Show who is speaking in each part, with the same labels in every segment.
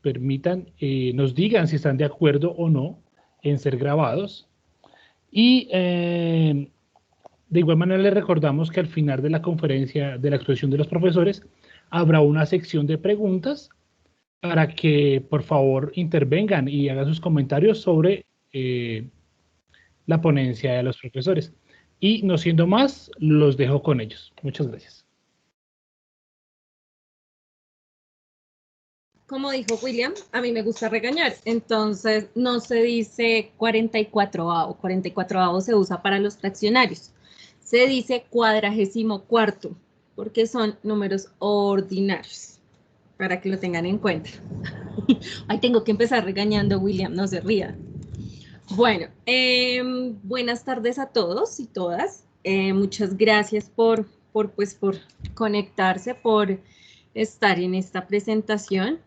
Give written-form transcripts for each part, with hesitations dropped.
Speaker 1: permitan, nos digan si están de acuerdo o no en ser grabados. Y de igual manera les recordamos que al final de la conferencia de la exposición de los profesores habrá una sección de preguntas para que por favor intervengan y hagan sus comentarios sobre la ponencia de los profesores. Y no siendo más, los dejo con ellos. Muchas gracias.
Speaker 2: Como dijo William, a mí me gusta regañar, entonces no se dice 44avo, 44avo se usa para los fraccionarios, se dice 44º, porque son números ordinarios, para que lo tengan en cuenta. Ahí tengo que empezar regañando, William, no se ría. Bueno, buenas tardes a todos y todas, muchas gracias por conectarse, por estar en esta presentación.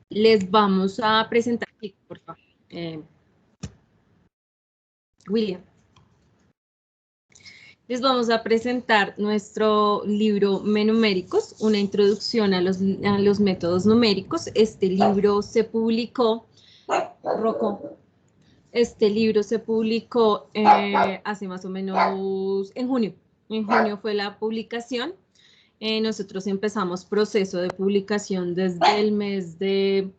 Speaker 2: Les vamos a presentar, por favor, William. Les vamos a presentar nuestro libro Menuméricos, una introducción a los métodos numéricos. Este libro se publicó, Rocco, hace más o menos en junio. En junio fue la publicación. Nosotros empezamos proceso de publicación desde el mes de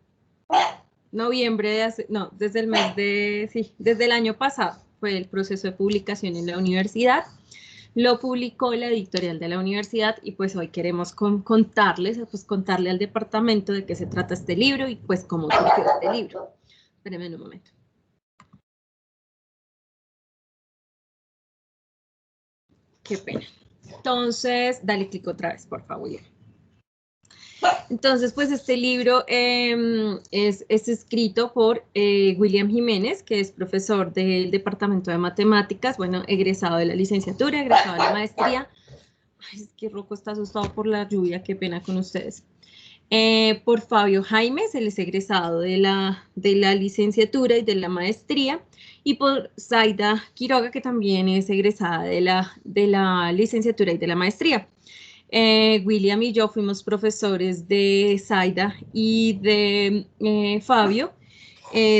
Speaker 2: noviembre, desde el año pasado fue el proceso de publicación en la universidad. Lo publicó la editorial de la universidad y pues hoy queremos contarle al departamento de qué se trata este libro y pues cómo surgió este libro. Espérenme un momento. Qué pena. Entonces, dale clic otra vez, por favor. Entonces, pues este libro es escrito por William Jiménez, que es profesor del Departamento de Matemáticas, bueno, egresado de la licenciatura, egresado de la maestría. Ay, es que Rocco está asustado por la lluvia, qué pena con ustedes. Por Fabio Jaimes, él es egresado de la licenciatura y de la maestría, y por Zaida Quiroga, que también es egresada de la licenciatura y de la maestría. William y yo fuimos profesores de Zaida y de Fabio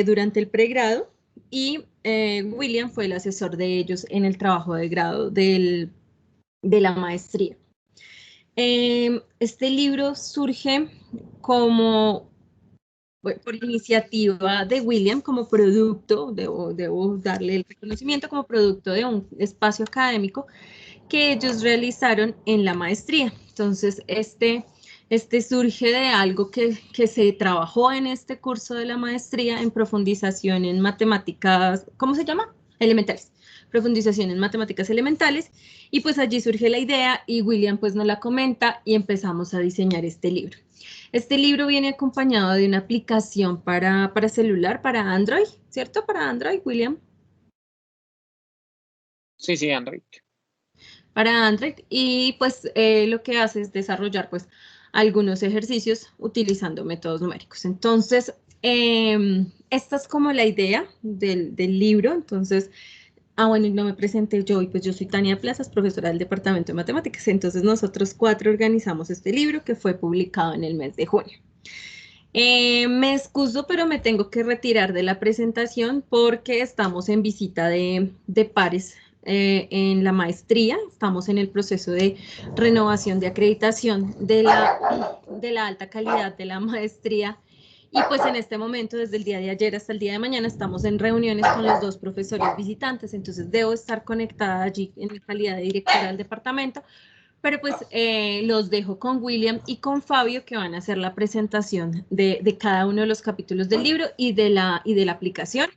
Speaker 2: durante el pregrado, y William fue el asesor de ellos en el trabajo de grado de la maestría. Este libro surge por iniciativa de William, como producto, debo darle el reconocimiento, como producto de un espacio académico que ellos realizaron en la maestría. Entonces, este surge de algo que se trabajó en este curso de la maestría en profundización en matemáticas, ¿cómo se llama? Elementales. Profundización en matemáticas elementales, y pues allí surge la idea y William pues nos la comenta y empezamos a diseñar este libro. Este libro viene acompañado de una aplicación para celular, para Android, ¿cierto? Para Android, William.
Speaker 3: Sí, Android.
Speaker 2: Para Android, y pues lo que hace es desarrollar pues algunos ejercicios utilizando métodos numéricos. Entonces, esta es como la idea del libro. Entonces, bueno, y no me presenté yo, y pues yo soy Tania Plazas, profesora del Departamento de Matemáticas. Entonces, nosotros 4 organizamos este libro que fue publicado en el mes de junio. Me excuso, pero me tengo que retirar de la presentación porque estamos en visita de pares en la maestría. Estamos en el proceso de renovación de acreditación de la alta calidad de la maestría, y pues en este momento, desde el día de ayer hasta el día de mañana, estamos en reuniones con los 2 profesores visitantes. Entonces debo estar conectada allí en mi calidad de directora del departamento, pero pues los dejo con William y con Fabio, que van a hacer la presentación de cada uno de los capítulos del libro y de la aplicación,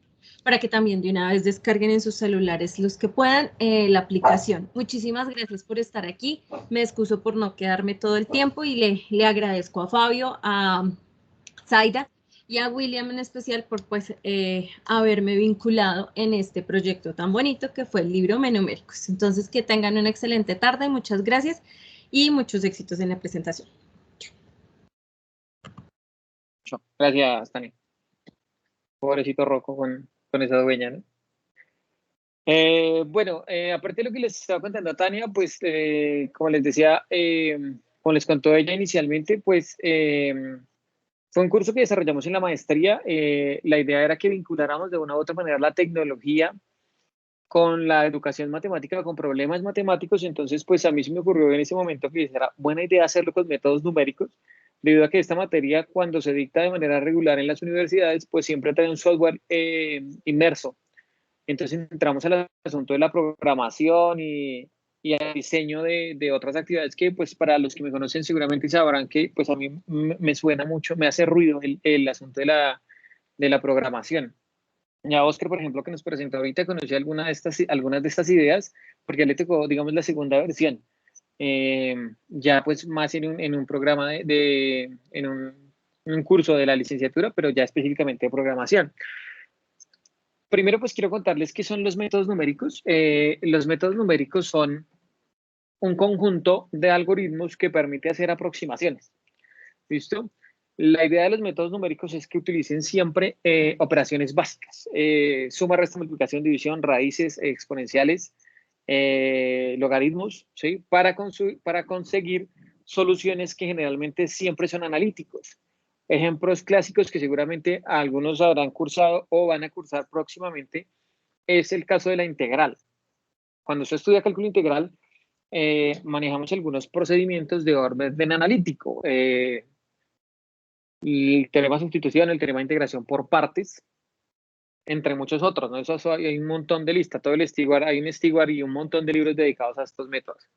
Speaker 2: para que también de una vez descarguen en sus celulares, los que puedan, la aplicación. Muchísimas gracias por estar aquí. Me excuso por no quedarme todo el tiempo y le agradezco a Fabio, a Zaida y a William en especial por pues haberme vinculado en este proyecto tan bonito que fue el libro Menuméricos. Entonces, que tengan una excelente tarde, muchas gracias y muchos éxitos en la presentación.
Speaker 3: Gracias, Tania. Pobrecito Rocco con esa dueña, ¿no? Bueno, aparte de lo que les estaba contando a Tania, pues como les decía, Como les contó ella inicialmente, pues fue un curso que desarrollamos en la maestría. La idea era que vinculáramos de una u otra manera la tecnología con la educación matemática, con problemas matemáticos. Entonces, pues a mí se me ocurrió en ese momento que era buena idea hacerlo con métodos numéricos, debido a que esta materia, cuando se dicta de manera regular en las universidades, pues siempre trae un software inmerso. Entonces entramos al asunto de la programación y al diseño de otras actividades que, pues, para los que me conocen seguramente sabrán que, pues, a mí me suena mucho, me hace ruido el asunto de la programación. Ya Oscar, por ejemplo, que nos presentó ahorita, conoció algunas de estas ideas, porque ya le tocó, digamos, la segunda versión. Ya pues más en un programa en un curso de la licenciatura, pero ya específicamente de programación. Primero, pues quiero contarles qué son los métodos numéricos. Los métodos numéricos son un conjunto de algoritmos que permite hacer aproximaciones. ¿Listo? La idea de los métodos numéricos es que utilicen siempre operaciones básicas, suma, resta, multiplicación, división, raíces, exponenciales, logaritmos, ¿sí? Para conseguir soluciones que generalmente siempre son analíticos. Ejemplos clásicos que seguramente algunos habrán cursado o van a cursar próximamente es el caso de la integral. Cuando se estudia cálculo integral, manejamos algunos procedimientos de orden analítico. El teorema de sustitución, el teorema de integración por partes, entre muchos otros, ¿no? Eso hay un montón de lista, todo el Stewart, hay un Stewart y un montón de libros dedicados a estos métodos.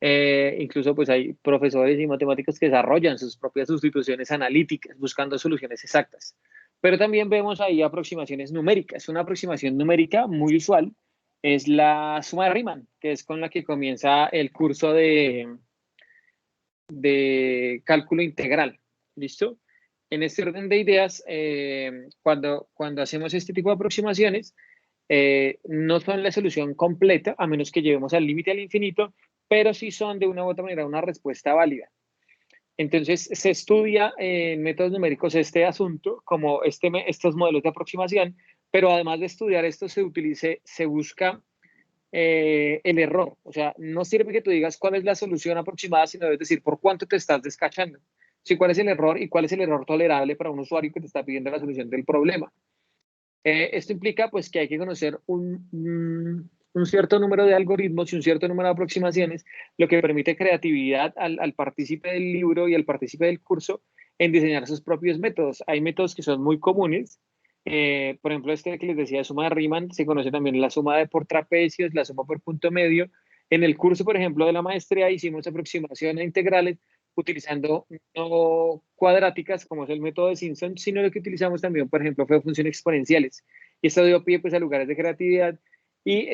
Speaker 3: Incluso pues hay profesores y matemáticos que desarrollan sus propias sustituciones analíticas buscando soluciones exactas. Pero también vemos ahí aproximaciones numéricas. Una aproximación numérica muy usual es la suma de Riemann, que es con la que comienza el curso de cálculo integral. ¿Listo? En este orden de ideas, cuando hacemos este tipo de aproximaciones, no son la solución completa, a menos que llevemos al límite al infinito, pero sí son de una u otra manera una respuesta válida. Entonces, se estudia en métodos numéricos este asunto, como estos modelos de aproximación, pero además de estudiar esto, se busca el error. O sea, no sirve que tú digas cuál es la solución aproximada, sino debes decir por cuánto te estás descachando. Sí, cuál es el error y cuál es el error tolerable para un usuario que te está pidiendo la solución del problema. Esto implica pues que hay que conocer un cierto número de algoritmos y un cierto número de aproximaciones, lo que permite creatividad al partícipe del libro y al partícipe del curso en diseñar sus propios métodos. Hay métodos que son muy comunes. Por ejemplo, este que les decía, suma de Riemann, se conoce también la suma de por trapecios, la suma por punto medio. En el curso, por ejemplo, de la maestría hicimos aproximaciones integrales utilizando no cuadráticas, como es el método de Simpson, sino lo que utilizamos también, por ejemplo, fue funciones exponenciales. Y esto dio pie pues, a lugares de creatividad y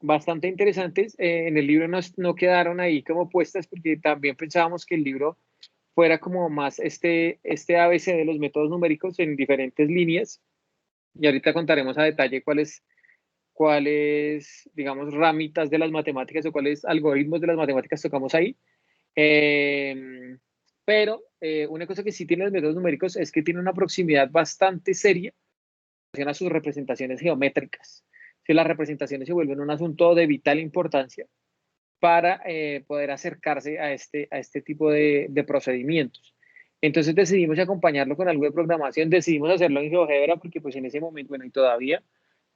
Speaker 3: bastante interesantes. En el libro no quedaron ahí como puestas porque también pensábamos que el libro fuera como más este ABC de los métodos numéricos en diferentes líneas. Y ahorita contaremos a detalle cuáles, digamos, ramitas de las matemáticas o cuáles algoritmos de las matemáticas tocamos ahí. Pero una cosa que sí tiene los métodos numéricos es que tiene una proximidad bastante seria a sus representaciones geométricas. Si las representaciones se vuelven un asunto de vital importancia para poder acercarse a este tipo de procedimientos. Entonces decidimos acompañarlo con algo de programación, decidimos hacerlo en GeoGebra porque pues en ese momento, bueno, y todavía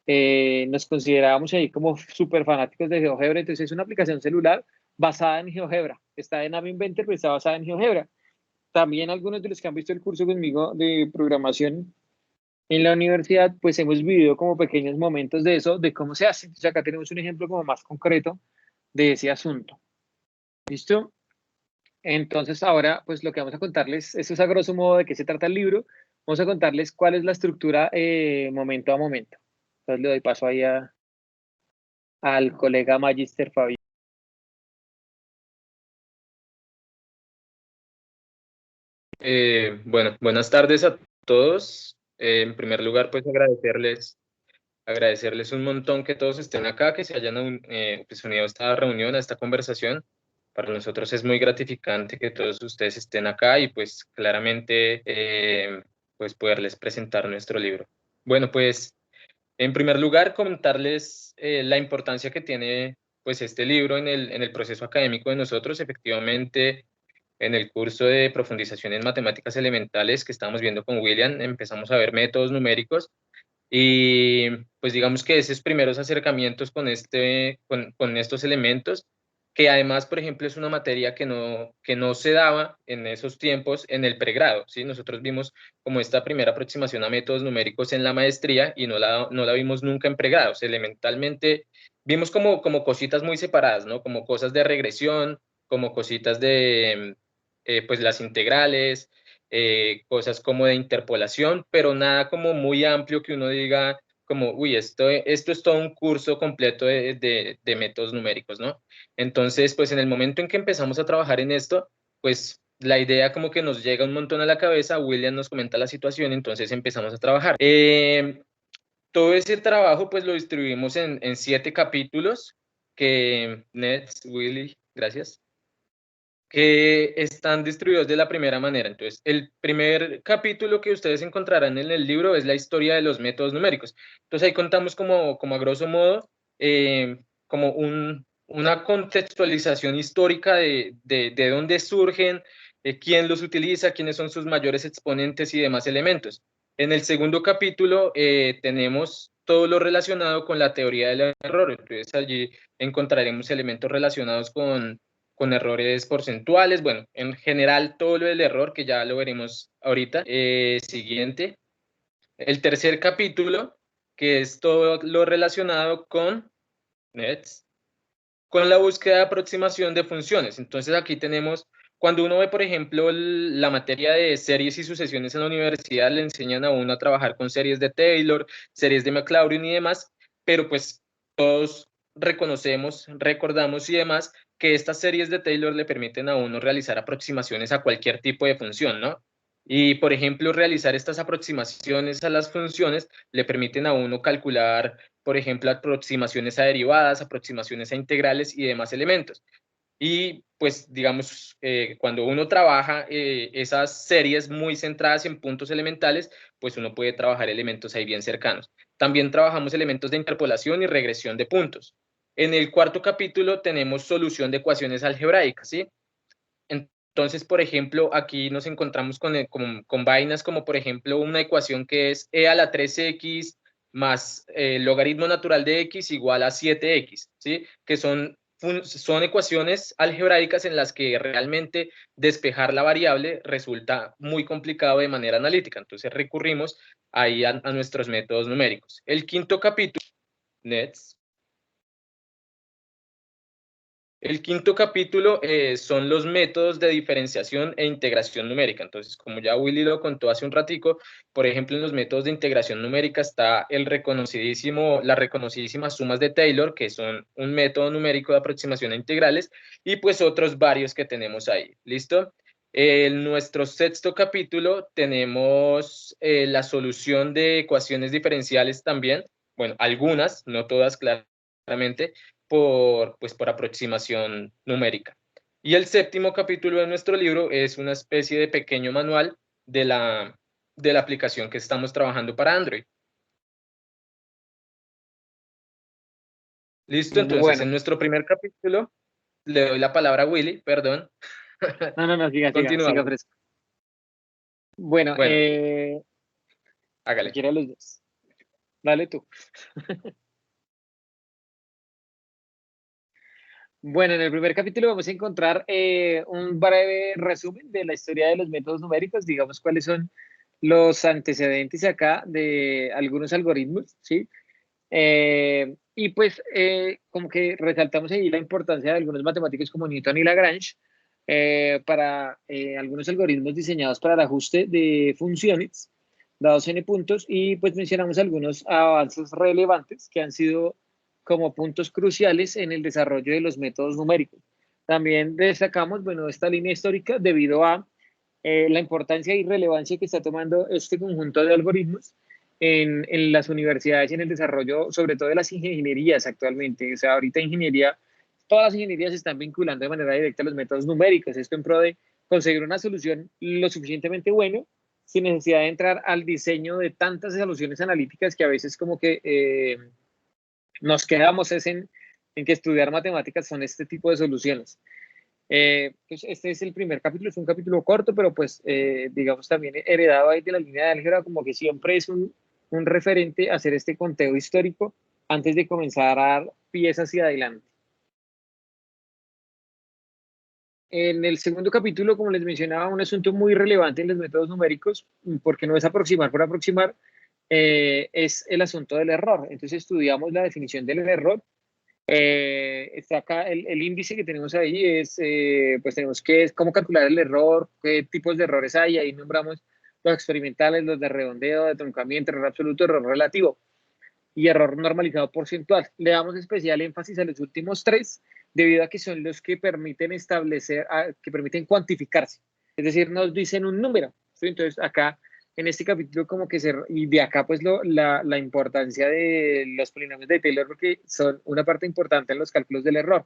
Speaker 3: nos considerábamos ahí como súper fanáticos de GeoGebra. Entonces es una aplicación celular basada en GeoGebra. Está en App Inventor, pero está basada en GeoGebra. También algunos de los que han visto el curso conmigo de programación en la universidad, pues hemos vivido como pequeños momentos de eso, de cómo se hace. Entonces acá tenemos un ejemplo como más concreto de ese asunto. ¿Listo? Entonces ahora, pues lo que vamos a contarles, eso es a grosso modo de qué se trata el libro. Vamos a contarles cuál es la estructura momento a momento. Entonces le doy paso ahí al colega Magister Fabián.
Speaker 4: Bueno, buenas tardes a todos. En primer lugar, pues agradecerles un montón que todos estén acá, que se hayan pues, unido a esta reunión, a esta conversación. Para nosotros es muy gratificante que todos ustedes estén acá y pues claramente pues poderles presentar nuestro libro. Bueno, pues en primer lugar, comentarles la importancia que tiene pues este libro en el proceso académico de nosotros. Efectivamente, en el curso de profundización en matemáticas elementales que estábamos viendo con William, empezamos a ver métodos numéricos y pues digamos que esos primeros acercamientos con estos elementos, que además, por ejemplo, es una materia que no se daba en esos tiempos en el pregrado, ¿sí? Nosotros vimos como esta primera aproximación a métodos numéricos en la maestría y no la vimos nunca en pregrados. Elementalmente vimos como cositas muy separadas, ¿no? Como cosas de regresión, como cositas de pues las integrales, cosas como de interpolación, pero nada como muy amplio que uno diga como, uy, esto es todo un curso completo de métodos numéricos, ¿no? Entonces, pues en el momento en que empezamos a trabajar en esto, pues la idea como que nos llega un montón a la cabeza, William nos comenta la situación, entonces empezamos a trabajar. Todo ese trabajo pues lo distribuimos en 7 capítulos que, Nets, Willy, gracias, que están distribuidos de la primera manera. Entonces, el primer capítulo que ustedes encontrarán en el libro es la historia de los métodos numéricos. Entonces, ahí contamos como a grosso modo, como una contextualización histórica de dónde surgen, quién los utiliza, quiénes son sus mayores exponentes y demás elementos. En el segundo capítulo tenemos todo lo relacionado con la teoría del error. Entonces, allí encontraremos elementos relacionados con errores porcentuales, bueno, en general todo lo del error, que ya lo veremos ahorita. Siguiente. El tercer capítulo, que es todo lo relacionado con Nets, con la búsqueda de aproximación de funciones. Entonces aquí tenemos, cuando uno ve, por ejemplo, la materia de series y sucesiones en la universidad, le enseñan a uno a trabajar con series de Taylor, series de Maclaurin y demás, pero pues todos reconocemos, recordamos y demás que estas series de Taylor le permiten a uno realizar aproximaciones a cualquier tipo de función, ¿no? Y, por ejemplo, realizar estas aproximaciones a las funciones le permiten a uno calcular, por ejemplo, aproximaciones a derivadas, aproximaciones a integrales y demás elementos. Y pues digamos, cuando uno trabaja esas series muy centradas en puntos elementales, pues uno puede trabajar elementos ahí bien cercanos. También trabajamos elementos de interpolación y regresión de puntos. En el cuarto capítulo tenemos solución de ecuaciones algebraicas, ¿sí? Entonces, por ejemplo, aquí nos encontramos con vainas como, por ejemplo, una ecuación que es e a la 3x más logaritmo natural de x igual a 7x, ¿sí? Que son ecuaciones algebraicas en las que realmente despejar la variable resulta muy complicado de manera analítica. Entonces recurrimos ahí a nuestros métodos numéricos. El quinto capítulo, Nets. El quinto capítulo son los métodos de diferenciación e integración numérica. Entonces, como ya Willy lo contó hace un ratico, por ejemplo, en los métodos de integración numérica está las reconocidísimas sumas de Taylor, que son un método numérico de aproximación a integrales, y pues otros varios que tenemos ahí. ¿Listo? En nuestro sexto capítulo tenemos la solución de ecuaciones diferenciales también. Bueno, algunas, no todas claramente, por aproximación numérica. Y el séptimo capítulo de nuestro libro es una especie de pequeño manual de la aplicación que estamos trabajando para Android. Listo, entonces
Speaker 3: Bueno.
Speaker 4: en nuestro primer capítulo le doy la palabra a Willy, perdón.
Speaker 3: No, siga fresco. Bueno,
Speaker 4: hágale.
Speaker 3: Quiero los dos. Dale tú. Bueno, en el primer capítulo vamos a encontrar un breve resumen de la historia de los métodos numéricos, digamos cuáles son los antecedentes acá de algunos algoritmos, ¿sí? Y pues como que resaltamos ahí la importancia de algunos matemáticos como Newton y Lagrange para algunos algoritmos diseñados para el ajuste de funciones dados n puntos, y pues mencionamos algunos avances relevantes que han sido como puntos cruciales en el desarrollo de los métodos numéricos. También destacamos, bueno, esta línea histórica debido a la importancia y relevancia que está tomando este conjunto de algoritmos en las universidades y en el desarrollo, sobre todo de las ingenierías actualmente. O sea, ahorita todas las ingenierías se están vinculando de manera directa a los métodos numéricos. Esto en pro de conseguir una solución lo suficientemente buena, sin necesidad de entrar al diseño de tantas soluciones analíticas que a veces como que nos quedamos en en que estudiar matemáticas son este tipo de soluciones. Pues este es el primer capítulo, es un capítulo corto, pero pues digamos también heredado ahí de la línea de álgebra, como que siempre es un referente hacer este conteo histórico antes de comenzar a dar pies hacia adelante. En el segundo capítulo, como les mencionaba, un asunto muy relevante en los métodos numéricos, porque no es aproximar por aproximar, es el asunto del error. Entonces estudiamos la definición del error. Está acá el índice que tenemos ahí, pues tenemos cómo calcular el error, qué tipos de errores hay, ahí nombramos los experimentales, los de redondeo, de truncamiento, error absoluto, error relativo y error normalizado porcentual. Le damos especial énfasis a los últimos tres, debido a que son los que permiten establecer, que permiten cuantificarse. Es decir, nos dicen un número. ¿Sí? Entonces, acá, en este capítulo, como que y de acá, pues, la importancia de los polinomios de Taylor, porque son una parte importante en los cálculos del error.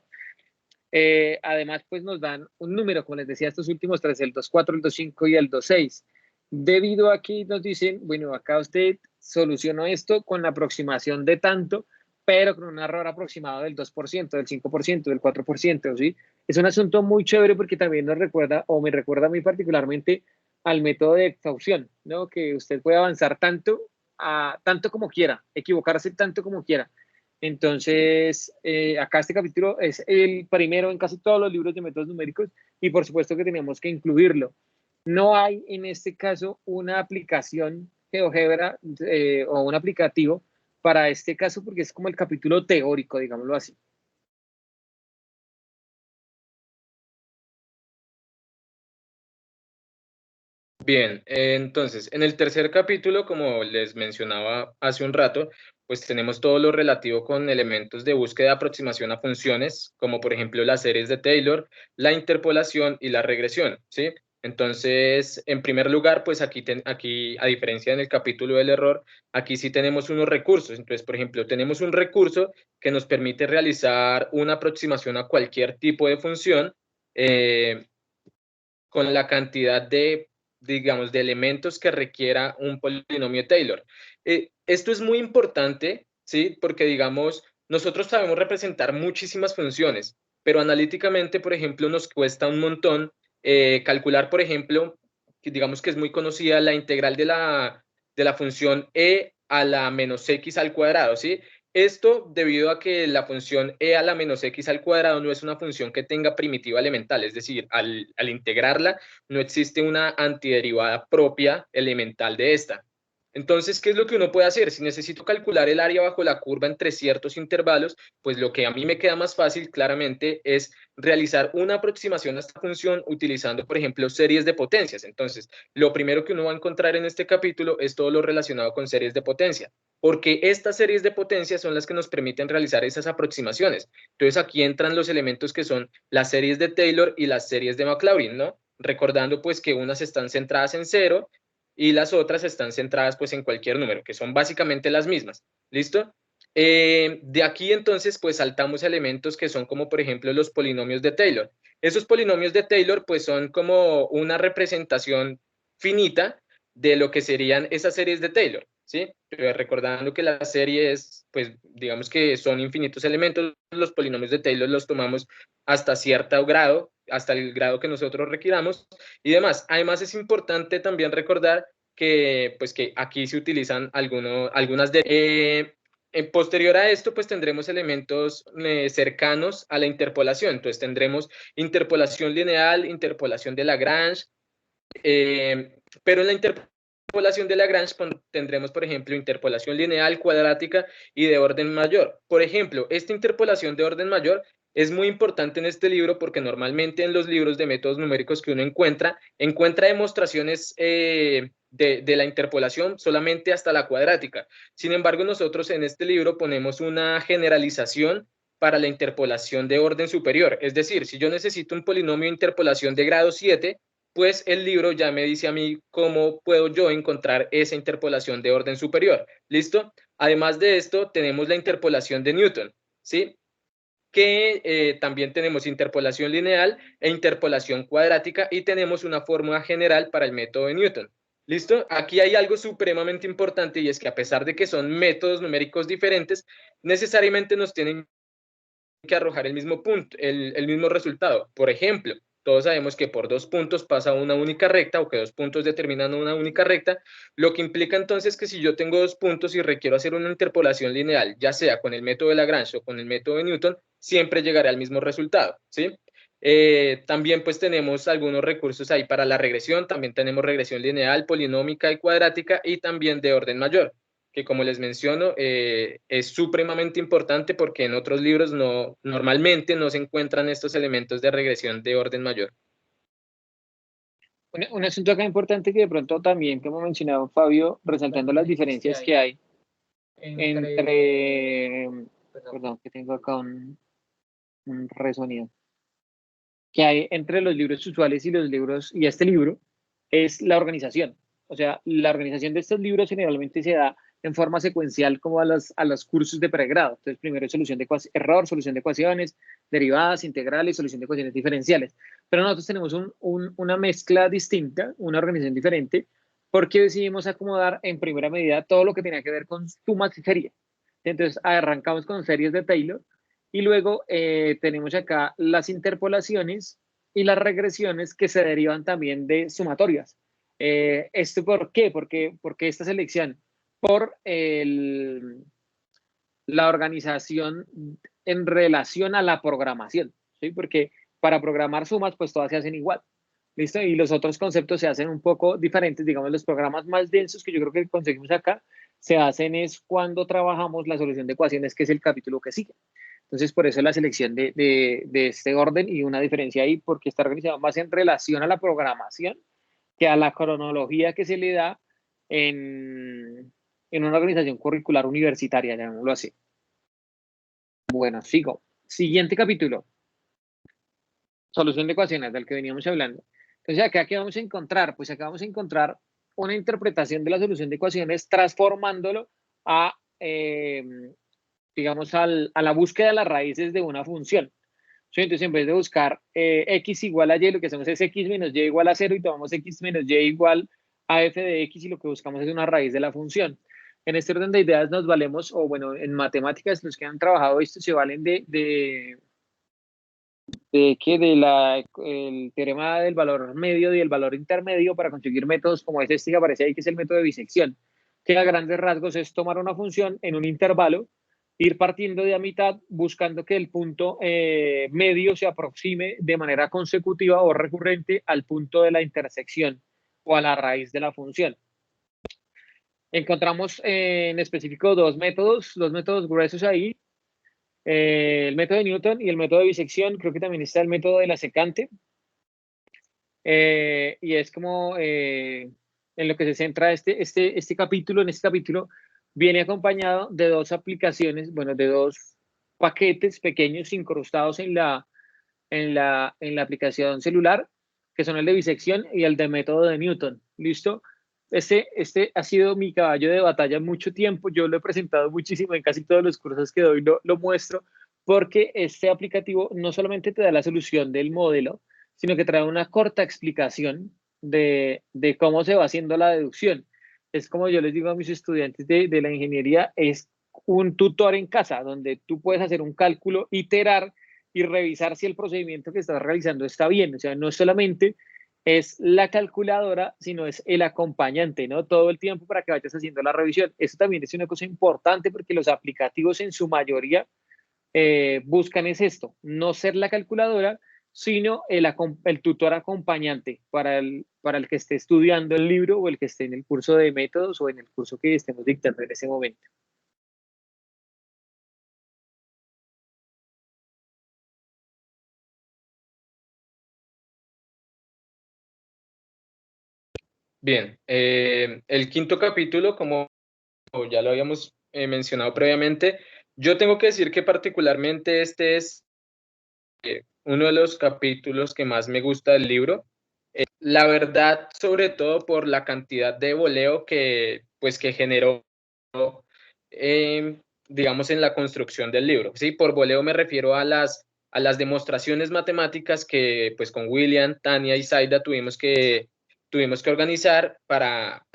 Speaker 3: Además, pues, nos dan un número, como les decía, estos últimos tres, el 2,4, el 2,5 y el 2,6. Debido a que nos dicen, bueno, acá usted solucionó esto con la aproximación de tanto, pero con un error aproximado del 2%, del 5%, del 4%, ¿sí? Es un asunto muy chévere porque también nos recuerda, o me recuerda a mí particularmente, al método de exhaustión, ¿no? Que usted puede avanzar tanto como quiera, equivocarse tanto como quiera. Entonces, acá este capítulo es el primero en casi todos los libros de métodos numéricos y por supuesto que tenemos que incluirlo. No hay en este caso una aplicación GeoGebra o un aplicativo para este caso porque es como el capítulo teórico, digámoslo así.
Speaker 4: Bien, entonces, en el tercer capítulo, como les mencionaba hace un rato, pues tenemos todo lo relativo con elementos de búsqueda de aproximación a funciones, como por ejemplo las series de Taylor, la interpolación y la regresión, ¿sí? Entonces, en primer lugar, pues aquí, a diferencia en el capítulo del error, aquí sí tenemos unos recursos. Entonces, por ejemplo, tenemos un recurso que nos permite realizar una aproximación a cualquier tipo de función, con la cantidad de, digamos, de elementos que requiera un polinomio Taylor. Esto es muy importante, ¿sí? Porque, digamos, nosotros sabemos representar muchísimas funciones, pero analíticamente, por ejemplo, nos cuesta un montón calcular, por ejemplo, que digamos que es muy conocida la integral de la función e a la menos x al cuadrado, ¿sí? Esto debido a que la función e a la menos x al cuadrado no es una función que tenga primitiva elemental, es decir, al integrarla no existe una antiderivada propia elemental de esta. Entonces, ¿qué es lo que uno puede hacer? Si necesito calcular el área bajo la curva entre ciertos intervalos, pues lo que a mí me queda más fácil claramente es realizar una aproximación a esta función utilizando, por ejemplo, series de potencias. Entonces, lo primero que uno va a encontrar en este capítulo es todo lo relacionado con series de potencia, porque estas series de potencias son las que nos permiten realizar esas aproximaciones. Entonces, aquí entran los elementos que son las series de Taylor y las series de Maclaurin, ¿no? Recordando pues que unas están centradas en 0 y las otras están centradas pues en cualquier número, que son básicamente las mismas. ¿Listo? De aquí entonces pues saltamos elementos que son como por ejemplo los polinomios de Taylor. Esos polinomios de Taylor pues son como una representación finita de lo que serían esas series de Taylor, ¿sí? Recordando que la serie es, pues digamos que son infinitos elementos, los polinomios de Taylor los tomamos hasta cierto grado, hasta el grado que nosotros requiramos y demás. Además es importante también recordar que, pues, que aquí se utilizan algunas de... posterior a esto, pues tendremos elementos cercanos a la interpolación. Entonces tendremos interpolación lineal, interpolación de Lagrange, pero en la interpolación de Lagrange tendremos, por ejemplo, interpolación lineal, cuadrática y de orden mayor. Por ejemplo, esta interpolación de orden mayor es muy importante en este libro porque normalmente en los libros de métodos numéricos que uno encuentra demostraciones de la interpolación solamente hasta la cuadrática. Sin embargo, nosotros en este libro ponemos una generalización para la interpolación de orden superior. Es decir, si yo necesito un polinomio de interpolación de grado 7, pues el libro ya me dice a mí cómo puedo yo encontrar esa interpolación de orden superior. ¿Listo? Además de esto, tenemos la interpolación de Newton, ¿sí? Que también tenemos interpolación lineal e interpolación cuadrática y tenemos una fórmula general para el método de Newton. ¿Listo? Aquí hay algo supremamente importante y es que a pesar de que son métodos numéricos diferentes, necesariamente nos tienen que arrojar el mismo punto, el mismo resultado. Por ejemplo, todos sabemos que por 2 puntos pasa una única recta, o que 2 puntos determinan una única recta, lo que implica entonces que si yo tengo 2 puntos y requiero hacer una interpolación lineal, ya sea con el método de Lagrange o con el método de Newton, siempre llegaré al mismo resultado, ¿sí? También pues tenemos algunos recursos ahí para la regresión, también tenemos regresión lineal, polinómica y cuadrática, y también de orden mayor, que como les menciono, es supremamente importante porque en otros libros normalmente no se encuentran estos elementos de regresión de orden mayor.
Speaker 3: Un asunto acá importante que de pronto también, como mencionaba Fabio, resaltando las diferencias que hay entre, perdón, que tengo acá un resonido, que hay entre los libros usuales y los libros, y este libro, es la organización. O sea, la organización de estos libros generalmente se da en forma secuencial como a los cursos de pregrado. Entonces, primero es solución de error, solución de ecuaciones, derivadas, integrales, solución de ecuaciones diferenciales. Pero nosotros tenemos una mezcla distinta, una organización diferente, porque decidimos acomodar en primera medida todo lo que tenía que ver con sumas y series. Entonces, arrancamos con series de Taylor, y luego tenemos acá las interpolaciones y las regresiones que se derivan también de sumatorias. ¿Esto por qué? Porque esta selección por la organización en relación a la programación, ¿sí? Porque para programar sumas, pues todas se hacen igual, ¿listo? Y los otros conceptos se hacen un poco diferentes. Digamos, los programas más densos que yo creo que conseguimos acá se hacen es cuando trabajamos la solución de ecuaciones, que es el capítulo que sigue. Entonces, por eso la selección de este orden, y una diferencia ahí, porque está organizado más en relación a la programación que a la cronología que se le da en una organización curricular universitaria, llamémoslo así. Bueno, sigo. Siguiente capítulo. Solución de ecuaciones, del que veníamos hablando. Entonces, acá, ¿qué vamos a encontrar? Pues acá vamos a encontrar una interpretación de la solución de ecuaciones transformándolo a digamos, a la búsqueda de las raíces de una función. ¿Sí? Entonces, en vez de buscar x igual a y, lo que hacemos es x menos y igual a 0, y tomamos x menos y igual a f de x, y lo que buscamos es una raíz de la función. En este orden de ideas nos valemos, o bueno, en matemáticas, los que han trabajado esto se valen del teorema del valor medio y el valor intermedio para conseguir métodos como este que aparece ahí, que es el método de bisección, que a grandes rasgos es tomar una función en un intervalo, ir partiendo de a mitad, buscando que el punto medio se aproxime de manera consecutiva o recurrente al punto de la intersección o a la raíz de la función. Encontramos en específico dos métodos gruesos ahí, el método de Newton y el método de bisección. Creo que también está el método de la secante, y es como en lo que se centra este capítulo. En este capítulo viene acompañado de dos aplicaciones, bueno, de dos paquetes pequeños incrustados en la aplicación celular, que son el de bisección y el de método de Newton. ¿Listo? Este ha sido mi caballo de batalla mucho tiempo. Yo lo he presentado muchísimo en casi todos los cursos que doy, lo muestro, porque este aplicativo no solamente te da la solución del modelo, sino que trae una corta explicación de cómo se va haciendo la deducción. Es como yo les digo a mis estudiantes de la ingeniería, es un tutor en casa, donde tú puedes hacer un cálculo, iterar y revisar si el procedimiento que estás realizando está bien. O sea, no solamente es la calculadora, sino es el acompañante, ¿no? Todo el tiempo para que vayas haciendo la revisión. Eso también es una cosa importante, porque los aplicativos en su mayoría buscan es esto, no ser la calculadora, sino el tutor acompañante para el que esté estudiando el libro, o el que esté en el curso de métodos, o en el curso que estemos dictando en ese momento.
Speaker 4: Bien, el quinto capítulo, como ya lo habíamos mencionado previamente, yo tengo que decir que particularmente este es uno de los capítulos que más me gusta del libro. La verdad, sobre todo por la cantidad de voleo que generó, digamos, en la construcción del libro. ¿Sí? Por voleo me refiero a las demostraciones matemáticas que pues con William, Tania y Zaida tuvimos que organizar para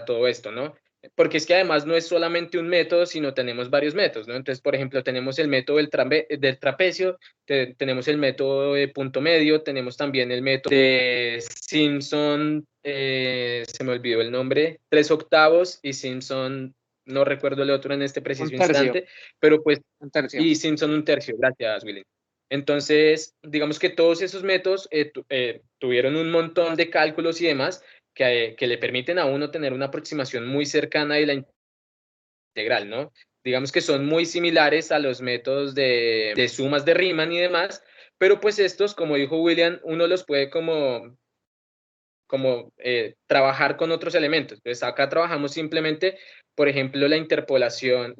Speaker 4: todo esto, ¿no? porque es que además no es solamente un método, sino tenemos varios métodos, ¿no? Entonces, por ejemplo, tenemos el método del trapecio, tenemos el método de punto medio, tenemos también el método de Simpson, se me olvidó el nombre, 3/8 y Simpson, no recuerdo el otro en este preciso instante, pero pues, y Simpson 1/3, gracias, Willy. Entonces, digamos que todos esos métodos tuvieron un montón de cálculos y demás, que le permiten a uno tener una aproximación muy cercana de la integral, ¿no? Digamos que son muy similares a los métodos de sumas de Riemann y demás, pero pues estos, como dijo William, uno los puede como trabajar con otros elementos. Entonces acá trabajamos simplemente, por ejemplo, la interpolación,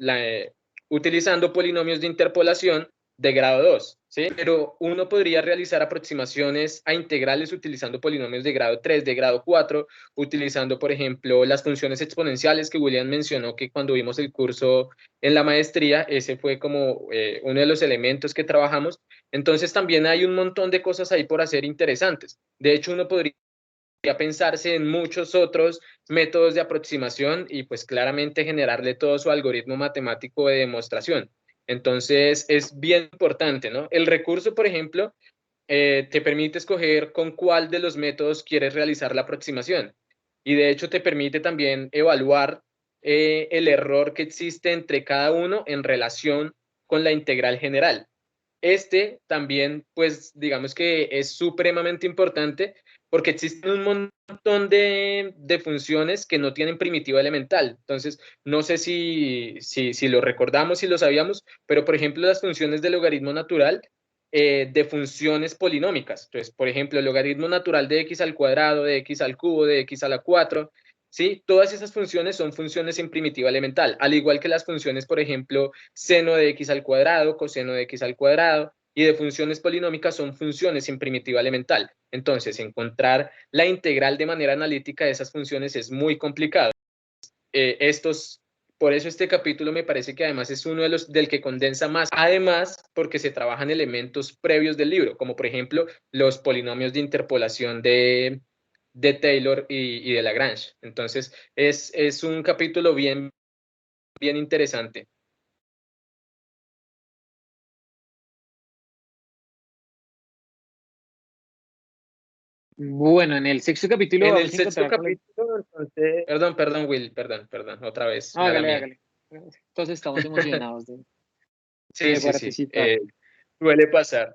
Speaker 4: utilizando polinomios de interpolación de grado 2, ¿sí? Pero uno podría realizar aproximaciones a integrales utilizando polinomios de grado 3, de grado 4, utilizando, por ejemplo, las funciones exponenciales que William mencionó que cuando vimos el curso en la maestría, ese fue como uno de los elementos que trabajamos. Entonces también hay un montón de cosas ahí por hacer interesantes. De hecho, uno podría pensarse en muchos otros métodos de aproximación y pues claramente generarle todo su algoritmo matemático de demostración. Entonces es bien importante, ¿no? El recurso, por ejemplo, te permite escoger con cuál de los métodos quieres realizar la aproximación y de hecho te permite también evaluar el error que existe entre cada uno en relación con la integral general. Este también, pues, digamos que es supremamente importante porque existen un montón de funciones que no tienen primitiva elemental. Entonces, no sé si lo recordamos, si lo sabíamos, pero, por ejemplo, las funciones de logaritmo natural de funciones polinómicas. Entonces, por ejemplo, el logaritmo natural de x al cuadrado, de x al cubo, de x a la 4, ¿sí? Todas esas funciones son funciones en primitiva elemental, al igual que las funciones, por ejemplo, seno de x al cuadrado, coseno de x al cuadrado, y de funciones polinómicas son funciones en primitiva elemental. Entonces, encontrar la integral de manera analítica de esas funciones es muy complicado. Por eso este capítulo me parece que además es uno de los del que condensa más, además porque se trabajan elementos previos del libro, como por ejemplo los polinomios de interpolación de Taylor y de Lagrange. Entonces, es un capítulo bien interesante.
Speaker 3: Bueno, en el sexto capítulo
Speaker 4: En
Speaker 3: vamos
Speaker 4: el
Speaker 3: a
Speaker 4: sexto
Speaker 3: encontrar...
Speaker 4: capítulo, entonces... Perdón, Will, perdón, otra vez.
Speaker 3: Hágale. Entonces estamos emocionados
Speaker 4: Sí,
Speaker 3: de participar.
Speaker 4: suele pasar.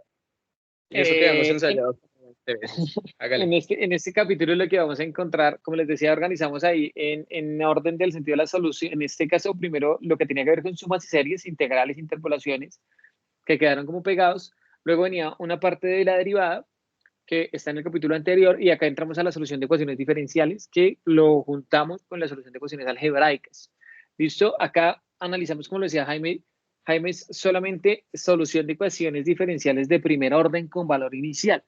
Speaker 4: Y eso que hemos
Speaker 3: Eh,
Speaker 4: ensayado 20 veces. Hágale.
Speaker 3: en este capítulo lo que vamos a encontrar, como les decía, organizamos ahí en orden del sentido de la solución. En este caso, primero lo que tenía que ver con sumas y series, integrales, interpolaciones, que quedaron como pegados. Luego venía una parte de la derivada, que está en el capítulo anterior, y acá entramos a la solución de ecuaciones diferenciales, que lo juntamos con la solución de ecuaciones algebraicas. ¿Listo? Acá analizamos, como lo decía Jaime, es solamente solución de ecuaciones diferenciales de primer orden con valor inicial.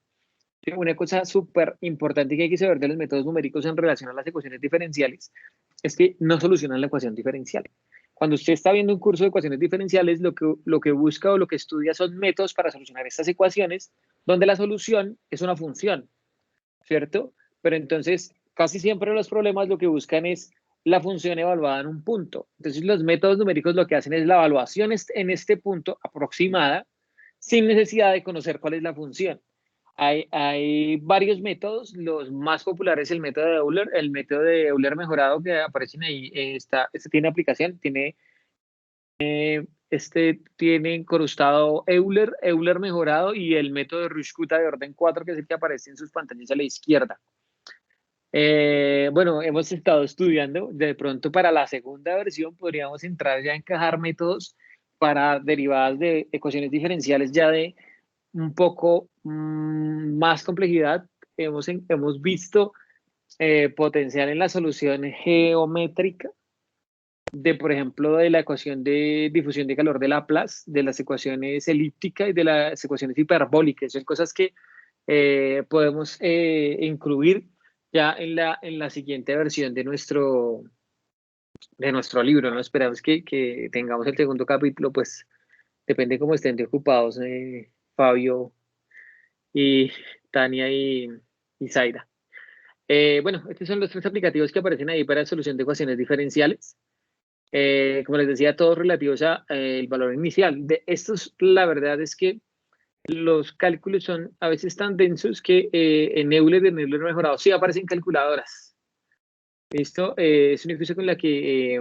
Speaker 3: Una cosa súper importante que hay que saber de los métodos numéricos en relación a las ecuaciones diferenciales es que no solucionan la ecuación diferencial. Cuando usted está viendo un curso de ecuaciones diferenciales, lo que busca o lo que estudia son métodos para solucionar estas ecuaciones, donde la solución es una función, ¿cierto? Pero entonces, casi siempre los problemas lo que buscan es la función evaluada en un punto. Entonces, los métodos numéricos lo que hacen es la evaluación en este punto aproximada, sin necesidad de conocer cuál es la función. Hay varios métodos, los más populares el método de Euler, el método de Euler mejorado que aparecen ahí, este tiene aplicación, tiene incrustado Euler, Euler mejorado y el método de Rushkuta de orden 4, que es el que aparece en sus pantallas a la izquierda. Bueno, hemos estado estudiando, de pronto para la segunda versión podríamos entrar ya a encajar métodos para derivadas de ecuaciones diferenciales ya de un poco más complejidad. Hemos visto potencial en la solución geométrica de, por ejemplo, de la ecuación de difusión de calor de Laplace, de las ecuaciones elípticas y de las ecuaciones hiperbólicas. Son cosas que podemos incluir ya en la siguiente versión de nuestro libro, ¿no? Esperamos que tengamos el segundo capítulo, pues depende cómo estén de ocupados Fabio y Tania y Zaira. Bueno, estos son los 3 aplicativos que aparecen ahí para solución de ecuaciones diferenciales. Como les decía, todos relativos a el valor inicial. De estos, la verdad es que los cálculos son a veces tan densos que en Euler y en Euler mejorado sí aparecen calculadoras. Esto es una cosa con la que,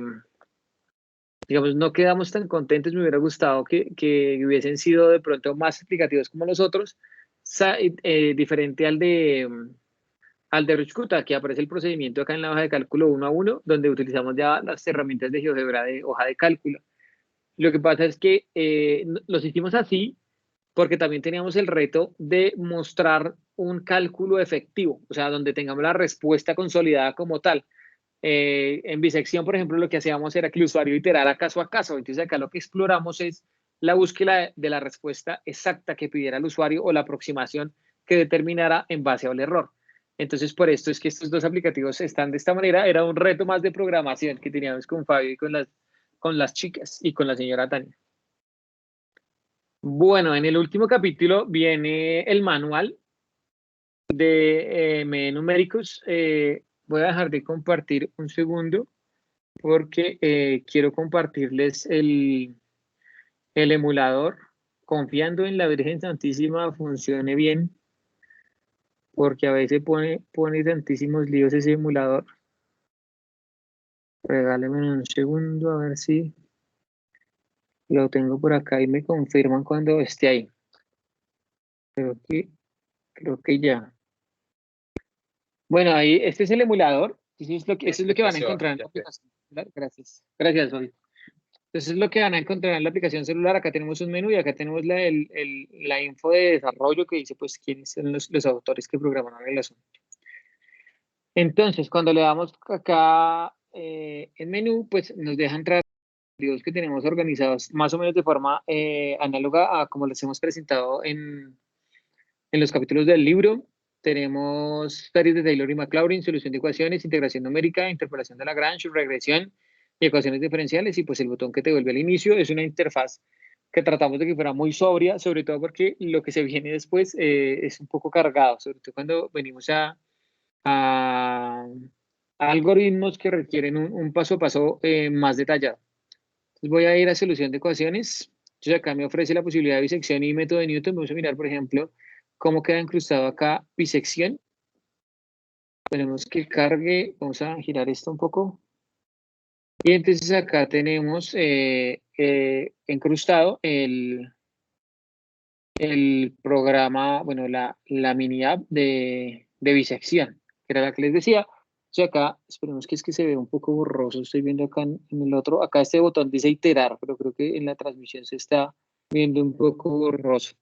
Speaker 3: digamos, no quedamos tan contentos. Me hubiera gustado que hubiesen sido de pronto más explicativos como los otros, diferente al de Rushkuta, que aparece el procedimiento acá en la hoja de cálculo 1 a 1, donde utilizamos ya las herramientas de GeoGebra de hoja de cálculo. Lo que pasa es que los hicimos así porque también teníamos el reto de mostrar un cálculo efectivo, o sea, donde tengamos la respuesta consolidada como tal. En bisección, por ejemplo, lo que hacíamos era que el usuario iterara caso a caso. Entonces, acá lo que exploramos es la búsqueda de la respuesta exacta que pidiera el usuario o la aproximación que determinara en base al error. Entonces, por esto es que estos 2 aplicativos están de esta manera. Era un reto más de programación que teníamos con Fabio y con las chicas y con la señora Tania. Bueno, en el último capítulo viene el manual de numéricos. Voy a dejar de compartir un segundo porque quiero compartirles el emulador, confiando en la Virgen Santísima funcione bien, porque a veces pone tantísimos líos ese emulador. Regálenme un segundo a ver si lo tengo por acá y me confirman cuando esté ahí. Creo que ya. Bueno, ahí, este es el emulador. Eso es lo que van a encontrar en la aplicación. Gracias. Gracias, Fabi. Entonces, es lo que van a encontrar en la aplicación celular. Acá tenemos un menú y acá tenemos la info de desarrollo que dice, pues, quiénes son los autores que programaron el asunto. Entonces, cuando le damos acá en menú, pues, nos deja entrar los que tenemos organizados más o menos de forma análoga a como les hemos presentado en los capítulos del libro. Tenemos series de Taylor y Maclaurin, solución de ecuaciones, integración numérica, interpolación de Lagrange, regresión y ecuaciones diferenciales. Y pues el botón que te vuelve al inicio es una interfaz que tratamos de que fuera muy sobria, sobre todo porque lo que se viene después es un poco cargado, sobre todo cuando venimos a algoritmos que requieren un paso a paso más detallado. Entonces voy a ir a solución de ecuaciones. Entonces acá me ofrece la posibilidad de bisección y método de Newton. Vamos a mirar, por ejemplo, cómo queda incrustado acá bisección. Tenemos que cargue, vamos a girar esto un poco. Y entonces acá tenemos incrustado el programa, bueno, la mini app de bisección, que era la que les decía. Entonces acá, esperemos que es que se ve un poco borroso, estoy viendo acá en el otro, acá este botón dice iterar, pero creo que en la transmisión se está viendo un poco borroso.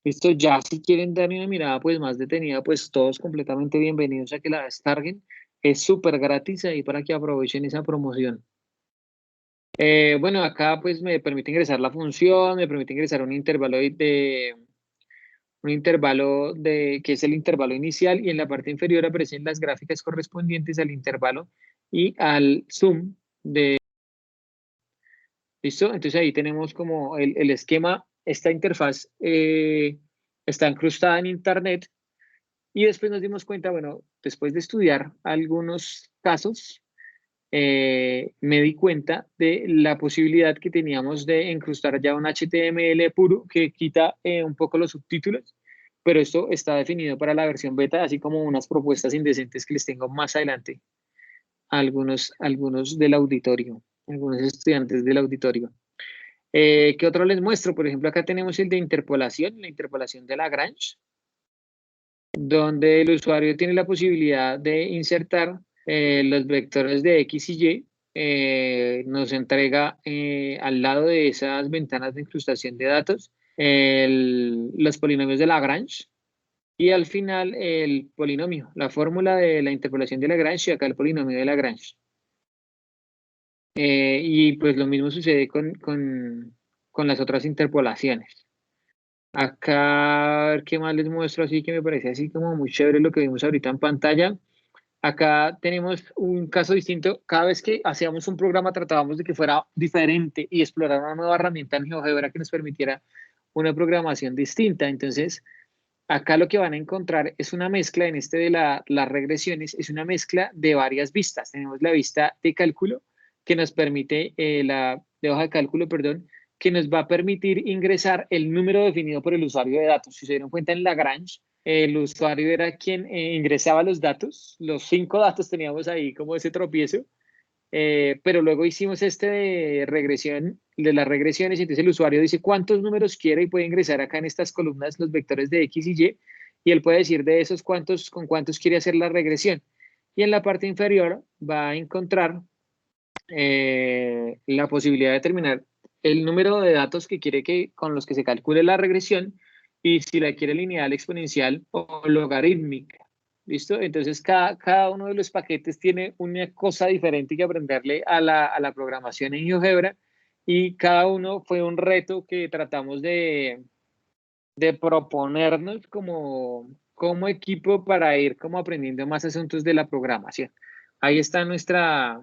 Speaker 3: Listo, ya si quieren dar una mirada pues más detenida, pues todos completamente bienvenidos a que la descarguen. Es súper gratis ahí para que aprovechen esa promoción. Bueno, acá pues me permite ingresar la función, me permite ingresar un intervalo que es el intervalo inicial, y en la parte inferior aparecen las gráficas correspondientes al intervalo y al zoom de... ¿Listo? Entonces ahí tenemos como el esquema. Esta interfaz está incrustada en internet y después nos dimos cuenta, bueno, después de estudiar algunos casos, me di cuenta de la posibilidad que teníamos de incrustar ya un HTML puro que quita un poco los subtítulos, pero esto está definido para la versión beta, así como unas propuestas indecentes que les tengo más adelante a algunos del auditorio, algunos estudiantes del auditorio. ¿Qué otro les muestro? Por ejemplo, acá tenemos el de interpolación, la interpolación de Lagrange, donde el usuario tiene la posibilidad de insertar los vectores de X y Y. Nos entrega al lado de esas ventanas de incrustación de datos los polinomios de Lagrange y al final el polinomio, la fórmula de la interpolación de Lagrange y acá el polinomio de Lagrange. Y pues lo mismo sucede con las otras interpolaciones. Acá, a ver qué más les muestro, así que me parece así como muy chévere lo que vimos ahorita en pantalla. Acá tenemos un caso distinto. Cada vez que hacíamos un programa tratábamos de que fuera diferente y explorar una nueva herramienta en GeoGebra que nos permitiera una programación distinta. Entonces, acá lo que van a encontrar es una mezcla, en este de las regresiones, es una mezcla de varias vistas. Tenemos la vista de cálculo, que nos permite, de hoja de cálculo, perdón, que nos va a permitir ingresar el número definido por el usuario de datos. Si se dieron cuenta en Lagrange, el usuario era quien ingresaba los datos, los 5 datos teníamos ahí como ese tropiezo, pero luego hicimos este de regresión, de las regresiones, y entonces el usuario dice cuántos números quiere y puede ingresar acá en estas columnas los vectores de X y Y él puede decir de esos cuántos, con cuántos quiere hacer la regresión. Y en la parte inferior va a encontrar la posibilidad de determinar el número de datos que quiere que, con los que se calcule la regresión, y si la quiere lineal, exponencial o logarítmica. ¿Listo? Entonces, cada uno de los paquetes tiene una cosa diferente que aprenderle a la programación en GeoGebra, y cada uno fue un reto que tratamos de proponernos como equipo para ir como aprendiendo más asuntos de la programación. Ahí está nuestra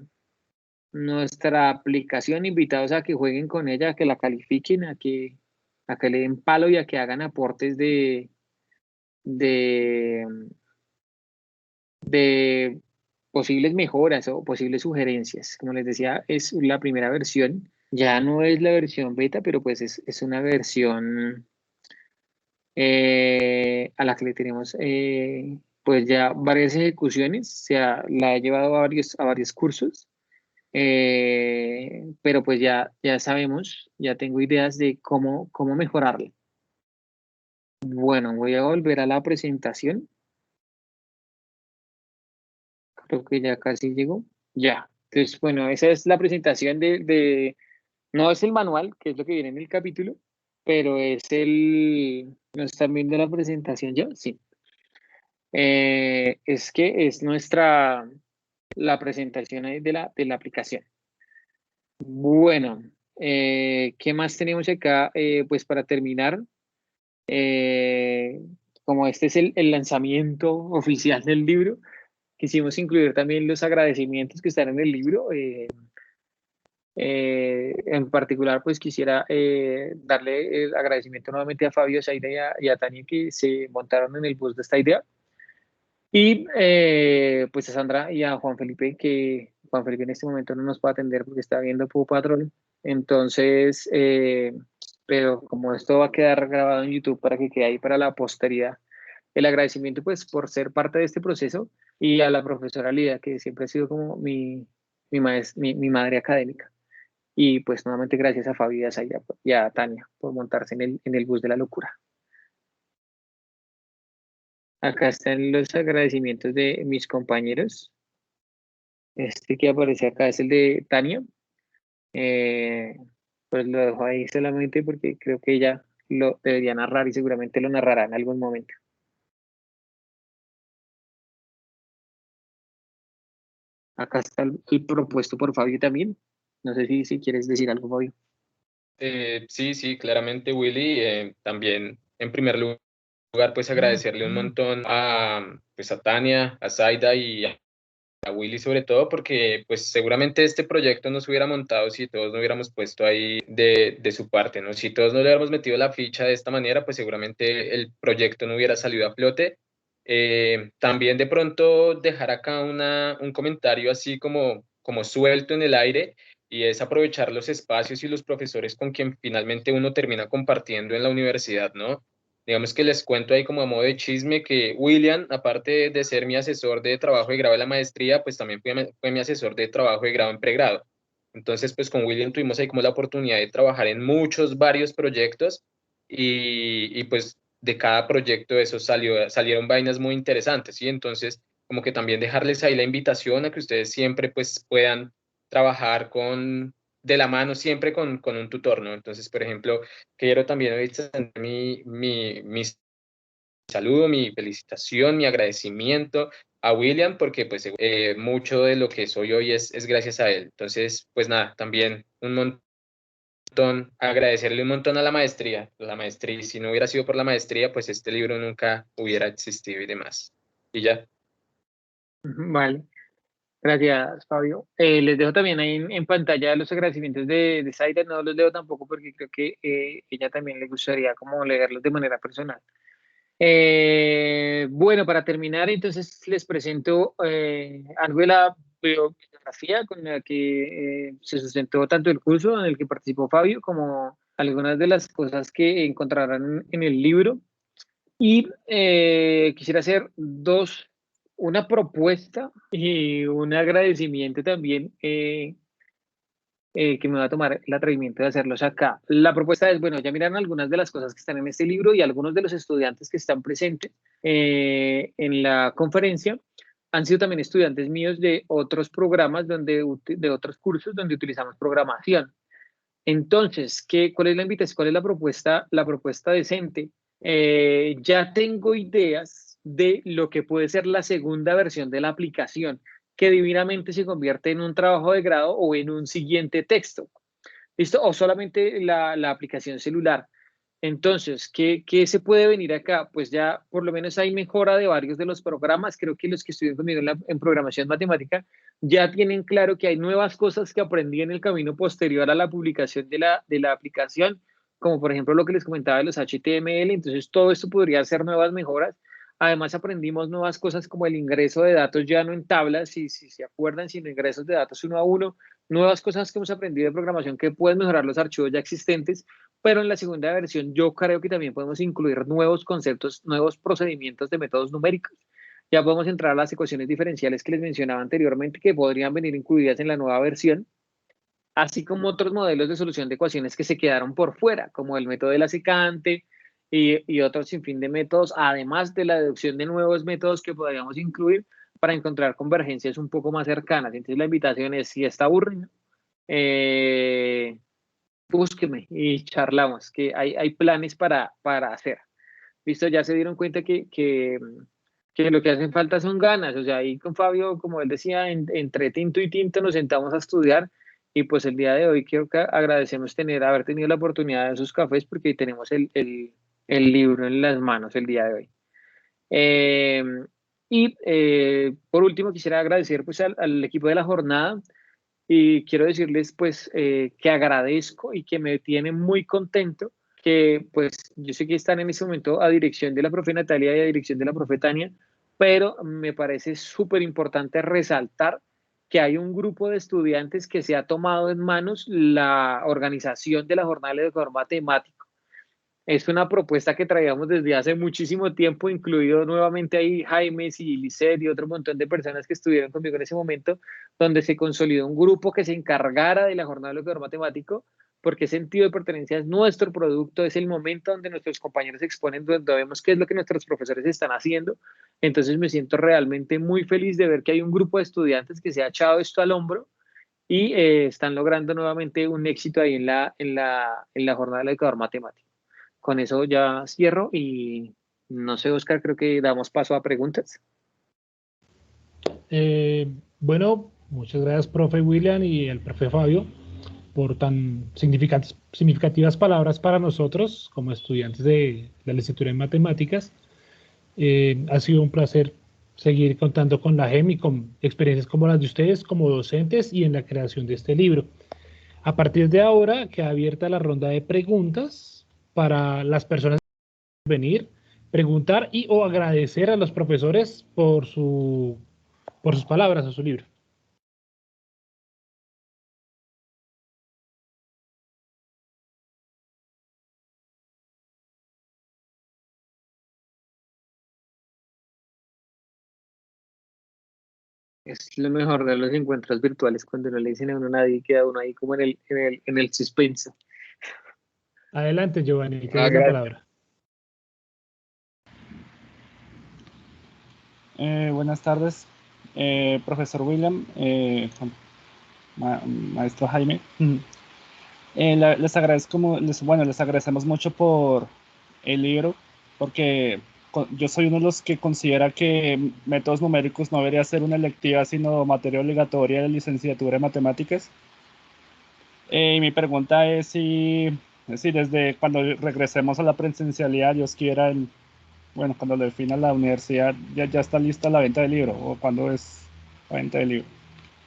Speaker 3: aplicación, invitados a que jueguen con ella, a que la califiquen, a que le den palo y a que hagan aportes de posibles mejoras o posibles sugerencias. Como les decía, es la primera versión, ya no es la versión beta, pero pues es una versión a la que le tenemos pues ya varias ejecuciones, la he llevado a varios cursos. Pero pues ya sabemos, ya tengo ideas de cómo mejorarla. Bueno, voy a volver a la presentación. Creo que ya casi llegó. Ya. Entonces, bueno, esa es la presentación no es el manual, que es lo que viene en el capítulo, pero ¿no están viendo la presentación ya? Sí. Es que es la presentación ahí de la aplicación. Bueno, ¿qué más tenemos acá? Pues para terminar, como este es el lanzamiento oficial del libro, quisimos incluir también los agradecimientos que están en el libro. En particular, pues quisiera darle el agradecimiento nuevamente a Fabio, Zaida y a Tania, que se montaron en el bus de esta idea. Y pues a Sandra y a Juan Felipe, que Juan Felipe en este momento no nos puede atender porque está viendo Paw Patrol. Entonces, pero como esto va a quedar grabado en YouTube para que quede ahí para la posteridad, el agradecimiento pues por ser parte de este proceso, y a la profesora Lida, que siempre ha sido como mi madre académica. Y pues nuevamente gracias a Fabi y a Tania por montarse en el bus de la locura. Acá están los agradecimientos de mis compañeros. Este que aparece acá es el de Tania. Pues lo dejo ahí solamente porque creo que ella lo debería narrar y seguramente lo narrará en algún momento. Acá está el propuesto por Fabio también. No sé si quieres decir algo, Fabio.
Speaker 4: Sí, claramente, Willy. También, en primer lugar, pues agradecerle un montón pues a Tania, a Zaida y a Willy sobre todo, porque pues seguramente este proyecto no se hubiera montado si todos no hubiéramos puesto ahí de su parte, ¿no? Si todos no le hubiéramos metido la ficha de esta manera, pues seguramente el proyecto no hubiera salido a flote. También de pronto dejar acá un comentario así como suelto en el aire, y es aprovechar los espacios y los profesores con quien finalmente uno termina compartiendo en la universidad, ¿no? Digamos que les cuento ahí como a modo de chisme que William, aparte de ser mi asesor de trabajo de grado de la maestría, pues también fue mi asesor de trabajo de grado en pregrado. Entonces, pues con William tuvimos ahí como la oportunidad de trabajar en varios proyectos, y pues de cada proyecto de esos salieron vainas muy interesantes, ¿sí? Entonces, como que también dejarles ahí la invitación a que ustedes siempre pues puedan trabajar de la mano siempre con un tutor, ¿no? Entonces, por ejemplo, quiero también extender mi saludo, mi felicitación, mi agradecimiento a William, porque pues mucho de lo que soy hoy es gracias a él. Entonces, pues nada, también un montón, agradecerle un montón a la maestría, y si no hubiera sido por la maestría, pues este libro nunca hubiera existido y demás. Y ya.
Speaker 3: Vale. Gracias, Fabio. Les dejo también ahí en pantalla los agradecimientos de Zaida. No los leo tampoco porque creo que ella también le gustaría como leerlos de manera personal. Bueno, para terminar, entonces les presento algo de la bibliografía con la que se sustentó tanto el curso en el que participó Fabio como algunas de las cosas que encontrarán en el libro. Y quisiera hacer una propuesta y un agradecimiento también que me va a tomar el atrevimiento de hacerlos acá. La propuesta es, bueno, ya miran algunas de las cosas que están en este libro y algunos de los estudiantes que están presentes en la conferencia han sido también estudiantes míos de otros programas, de otros cursos donde utilizamos programación. Entonces, ¿cuál es la invitación? ¿Cuál es la propuesta? La propuesta decente. Ya tengo ideas de lo que puede ser la segunda versión de la aplicación, que divinamente se convierte en un trabajo de grado o en un siguiente texto. ¿Listo? O solamente la aplicación celular. Entonces, ¿qué se puede venir acá? Pues ya por lo menos hay mejora de varios de los programas. Creo que los que estudian conmigo en programación matemática ya tienen claro que hay nuevas cosas que aprendí en el camino posterior a la publicación de la aplicación, como por ejemplo lo que les comentaba de los HTML. Entonces, todo esto podría ser nuevas mejoras. Además, aprendimos nuevas cosas como el ingreso de datos ya no en tablas, si se acuerdan, sino ingresos de datos uno a uno, nuevas cosas que hemos aprendido de programación que pueden mejorar los archivos ya existentes, pero en la segunda versión yo creo que también podemos incluir nuevos conceptos, nuevos procedimientos de métodos numéricos. Ya podemos entrar a las ecuaciones diferenciales que les mencionaba anteriormente, que podrían venir incluidas en la nueva versión, así como otros modelos de solución de ecuaciones que se quedaron por fuera, como el método de la secante y otros sinfín de métodos, además de la deducción de nuevos métodos que podríamos incluir para encontrar convergencias un poco más cercanas. Entonces la invitación es, si está aburrido, búsqueme y charlamos, que hay planes para hacer. ¿Listo? Ya se dieron cuenta que lo que hacen falta son ganas. O sea, ahí con Fabio, como él decía, entre tinto y tinto nos sentamos a estudiar y pues el día de hoy quiero que agradecemos haber tenido la oportunidad de esos cafés porque hoy tenemos el libro en las manos el día de hoy. Eh, por último, quisiera agradecer pues al equipo de la jornada y quiero decirles pues que agradezco y que me tiene muy contento que pues yo sé que están en ese momento a dirección de la profe Natalia y a dirección de la profe Tania, pero me parece súper importante resaltar que hay un grupo de estudiantes que se ha tomado en manos la organización de la jornada de educador matemático. Es una propuesta que traíamos desde hace muchísimo tiempo, incluido nuevamente ahí Jaime y Lisset y otro montón de personas que estuvieron conmigo en ese momento, donde se consolidó un grupo que se encargara de la jornada del educador matemático, porque sentido de pertenencia es nuestro producto, es el momento donde nuestros compañeros exponen, donde vemos qué es lo que nuestros profesores están haciendo. Entonces me siento realmente muy feliz de ver que hay un grupo de estudiantes que se ha echado esto al hombro y están logrando nuevamente un éxito ahí en la jornada del educador matemático. Con eso ya cierro y no sé, Oscar, creo que damos paso a preguntas.
Speaker 1: Bueno, muchas gracias, profe William y el profe Fabio, por tan significativas palabras para nosotros como estudiantes de la licenciatura en matemáticas. Ha sido un placer seguir contando con la GEM y con experiencias como las de ustedes como docentes y en la creación de este libro. A partir de ahora queda abierta la ronda de preguntas para las personas que quieran venir, preguntar y o agradecer a los profesores por sus palabras o su libro.
Speaker 3: Es lo mejor de los encuentros virtuales cuando no le dicen a uno nadie y queda uno ahí como en el suspenso.
Speaker 1: Adelante, Giovanni, tienes la palabra.
Speaker 5: Buenas tardes, profesor William, maestro Jaime. Les agradecemos mucho por el libro, porque yo soy uno de los que considera que métodos numéricos no debería ser una electiva, sino materia obligatoria de la licenciatura en matemáticas. Y mi pregunta es si desde cuando regresemos a la presencialidad, Dios quiera, cuando lo defina la universidad, ya está lista la venta del libro, o cuándo es la venta del libro.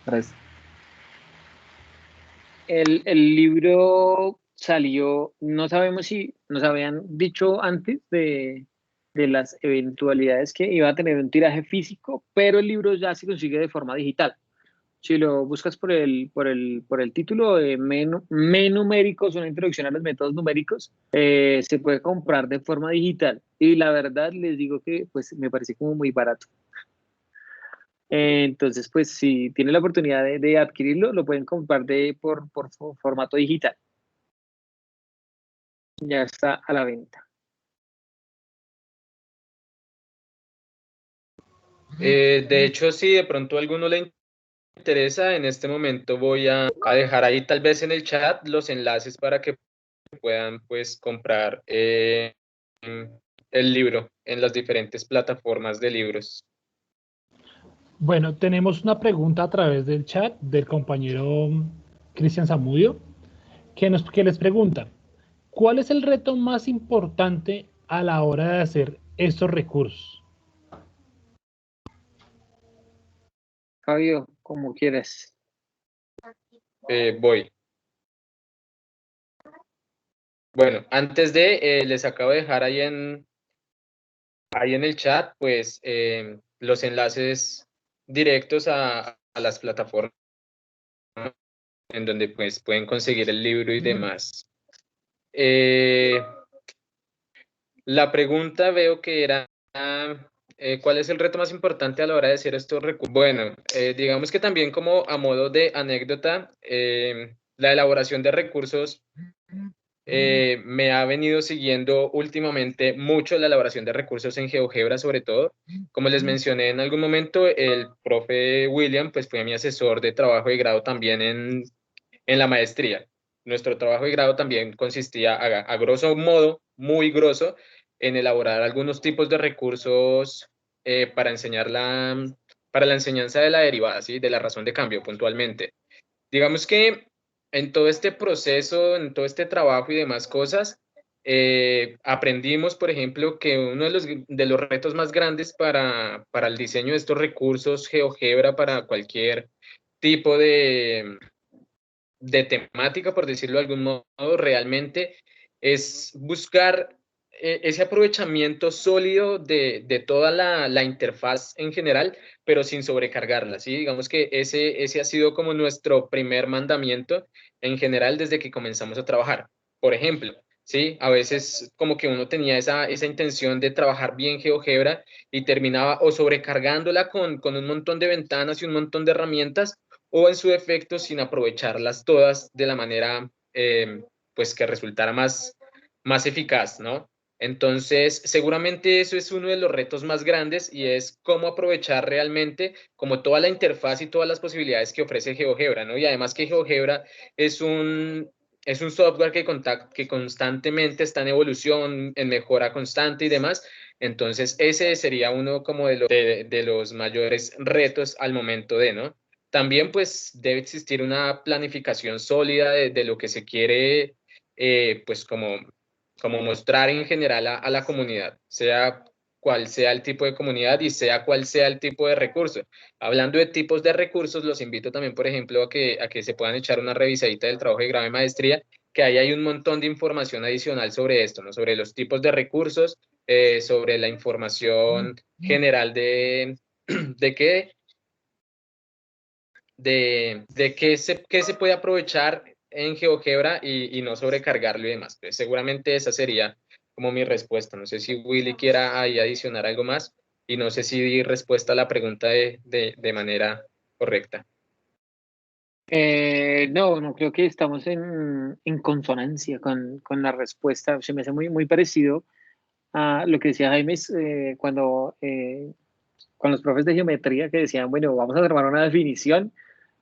Speaker 5: Gracias.
Speaker 3: El libro salió, no sabemos si nos habían dicho antes de las eventualidades que iba a tener un tiraje físico, pero el libro ya se consigue de forma digital. Si lo buscas por el título de Me numéricos, una introducción a los métodos numéricos, se puede comprar de forma digital. Y la verdad les digo que pues me parece como muy barato. Entonces, pues si tienen la oportunidad de adquirirlo, lo pueden comprar por formato digital. Ya está a la venta.
Speaker 4: De hecho, si de pronto a alguno le interesa, en este momento voy a dejar ahí tal vez en el chat los enlaces para que puedan pues comprar el libro en las diferentes plataformas de libros.
Speaker 1: Bueno, tenemos una pregunta a través del chat del compañero Cristian Zamudio, que les pregunta, ¿cuál es el reto más importante a la hora de hacer estos recursos?
Speaker 3: Fabio, como quieras.
Speaker 4: Voy. Bueno, antes de, les acabo de dejar ahí en el chat, pues, los enlaces directos a las plataformas en donde pues pueden conseguir el libro y demás. La pregunta veo que era, ¿cuál es el reto más importante a la hora de hacer estos recursos? Bueno, digamos que también como a modo de anécdota, la elaboración de recursos me ha venido siguiendo últimamente mucho la elaboración de recursos en GeoGebra, sobre todo. Como les mencioné en algún momento, el profe William pues fue mi asesor de trabajo de grado también en la maestría. Nuestro trabajo de grado también consistía, a grosso modo, muy grosso, en elaborar algunos tipos de recursos para para la enseñanza de la derivada, ¿sí? De la razón de cambio, puntualmente. Digamos que en todo este proceso, en todo este trabajo y demás cosas, aprendimos, por ejemplo, que uno de los retos más grandes para el diseño de estos recursos GeoGebra para cualquier tipo de temática, por decirlo de algún modo, realmente es buscar ese aprovechamiento sólido de toda la interfaz en general, pero sin sobrecargarla, ¿sí? Digamos que ese ha sido como nuestro primer mandamiento en general desde que comenzamos a trabajar. Por ejemplo, ¿sí? A veces como que uno tenía esa intención de trabajar bien GeoGebra y terminaba o sobrecargándola con un montón de ventanas y un montón de herramientas, o en su defecto sin aprovecharlas todas de la manera pues que resultara más eficaz, ¿no? Entonces, seguramente eso es uno de los retos más grandes y es cómo aprovechar realmente como toda la interfaz y todas las posibilidades que ofrece GeoGebra, ¿no? Y además que GeoGebra es un software que constantemente está en evolución, en mejora constante y demás. Entonces, ese sería uno como de los mayores retos al momento de, ¿no? También pues debe existir una planificación sólida de lo que se quiere pues como mostrar en general a la comunidad, sea cual sea el tipo de comunidad y sea cual sea el tipo de recurso. Hablando de tipos de recursos, los invito también, por ejemplo, a que se puedan echar una revisadita del trabajo de grado de maestría, que ahí hay un montón de información adicional sobre esto, ¿no? Sobre los tipos de recursos, sobre la información general de qué se puede aprovechar en GeoGebra y no sobrecargarlo y demás. Pues seguramente esa sería como mi respuesta. No sé si Willy quiera ahí adicionar algo más y no sé si di respuesta a la pregunta de manera correcta.
Speaker 3: No, creo que estamos en consonancia con la respuesta. Se me hace muy parecido a lo que decía Jaime cuando con los profes de geometría que decían, bueno, vamos a armar una definición.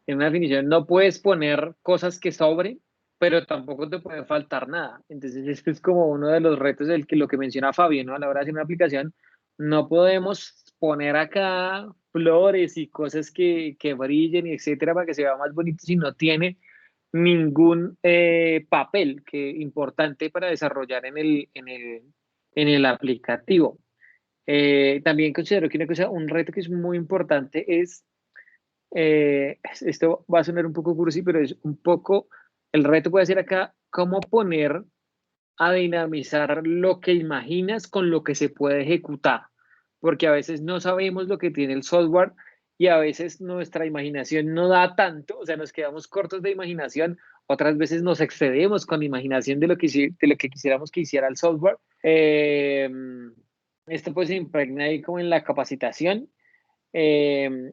Speaker 3: En una definición no puedes poner cosas que sobren, pero tampoco te puede faltar nada. Entonces, este es como uno de los retos lo que menciona Fabio, ¿no? A la hora de hacer una aplicación, no podemos poner acá flores y cosas que brillen y etcétera para que se vea más bonito si no tiene ningún papel importante para desarrollar en el aplicativo. También considero que un reto que es muy importante es esto va a sonar un poco cursi, pero es un poco, el reto puede ser acá, cómo poner a dinamizar lo que imaginas con lo que se puede ejecutar, porque a veces no sabemos lo que tiene el software y a veces nuestra imaginación no da tanto, o sea, nos quedamos cortos de imaginación, otras veces nos excedemos con imaginación de lo que quisiéramos que hiciera el software. Esto pues se impregna ahí como en la capacitación. Creo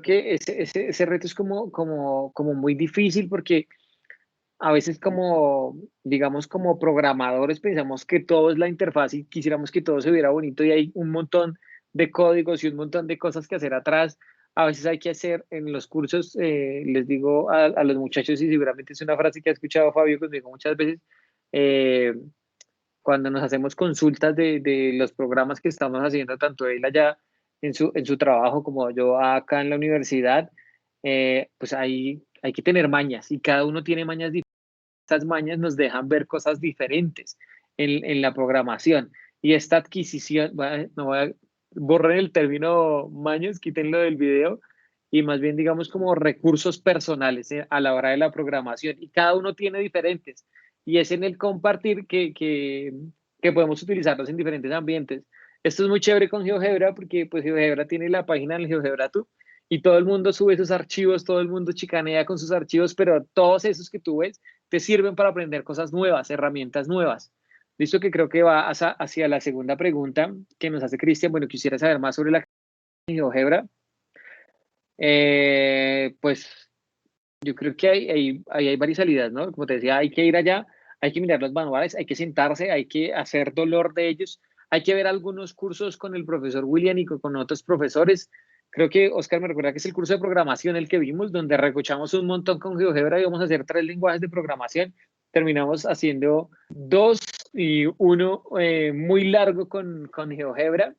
Speaker 3: que ese reto es como muy difícil porque a veces como, digamos, como programadores pensamos que todo es la interfaz y quisiéramos que todo se viera bonito y hay un montón de códigos y un montón de cosas que hacer atrás. A veces hay que hacer en los cursos, les digo a los muchachos, y seguramente es una frase que ha escuchado Fabio conmigo muchas veces, eh, cuando nos hacemos consultas de los programas que estamos haciendo, tanto él allá en su trabajo como yo acá en la universidad, pues hay que tener mañas y cada uno tiene mañas diferentes. Estas mañas nos dejan ver cosas diferentes en la programación. Y esta adquisición, no voy a borrar el término mañas, quítenlo del video, y más bien digamos como recursos personales a la hora de la programación. Y cada uno tiene diferentes. Y es en el compartir que podemos utilizarlos en diferentes ambientes. Esto es muy chévere con GeoGebra porque pues GeoGebra tiene la página del GeoGebra tú y todo el mundo sube sus archivos, todo el mundo chicanea con sus archivos, pero todos esos que tú ves te sirven para aprender cosas nuevas, herramientas nuevas. Listo, que creo que va hacia la segunda pregunta que nos hace Cristian. Bueno, quisiera saber más sobre la GeoGebra. Pues yo creo que hay varias salidas, ¿no? Como te decía, hay que ir allá, hay que mirar los manuales, hay que sentarse, hay que hacer dolor de ellos, hay que ver algunos cursos con el profesor William y con otros profesores. Creo que Oscar me recuerda que es el curso de programación el que vimos, donde recochamos un montón con GeoGebra y vamos a hacer 3 lenguajes de programación. Terminamos haciendo 2 y uno muy largo con GeoGebra,